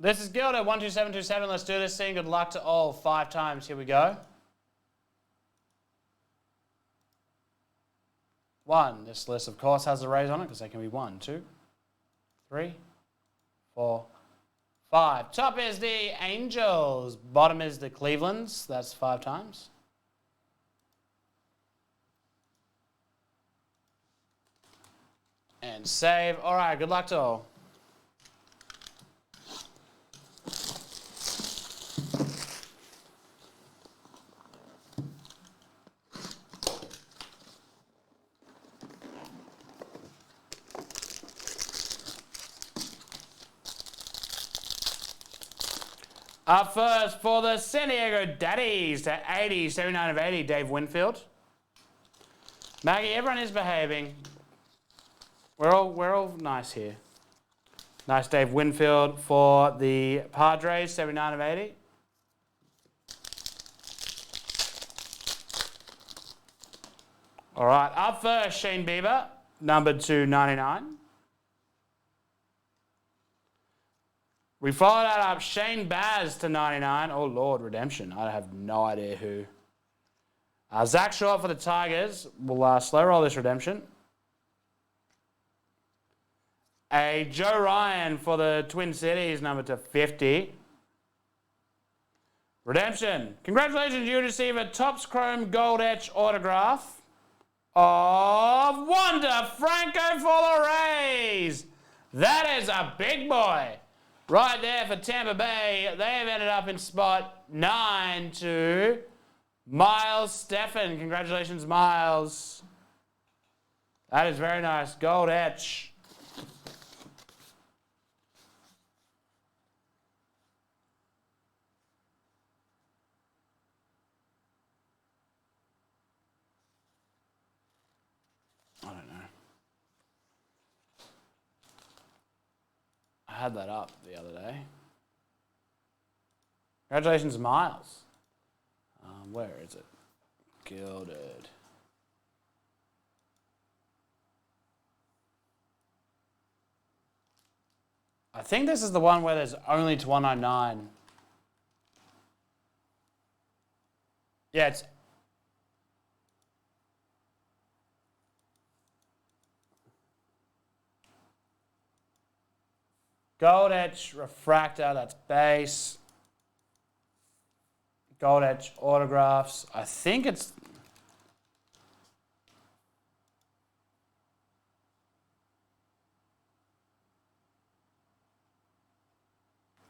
This is Gilded, 12727. Let's do this thing. Good luck to all 5 times. Here we go. 1. This list, of course, has a raise on it because they can be 1, 2, 3, 4, 5. Top is the Angels. Bottom is the Clevelands. That's 5 times. And save. All right, good luck to all. Up first for the San Diego Daddies to 80, 79 of 80, Dave Winfield. Maggie, everyone is behaving. We're all nice here. Nice Dave Winfield for the Padres, 79 of 80. All right, up first, Shane Bieber, numbered to 99. We followed that up, Shane Baz to 99. Oh, Lord, redemption. I have no idea who. Zach Short for the Tigers. We'll slow roll this redemption. A Joe Ryan for the Twin Cities, number to 50. Redemption. Congratulations, you receive a Topps Chrome Gold Etch autograph of Wander Franco for the Rays. That is a big boy. Right there for Tampa Bay. They have ended up in spot 9 to Miles Steffen. Congratulations, Miles. That is very nice. Gold etch. I don't know. I had that up the other day. Congratulations, Miles. Where is it? Gilded. I think this is the one where there's only to 199. Yeah, it's... Gold Etch Refractor, that's base. Gold Etch autographs. I think it's...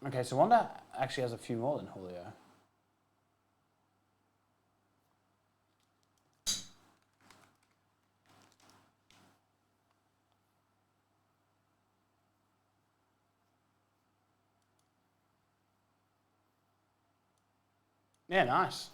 Okay, so Wanda actually has a few more than Julio. Yeah, nice.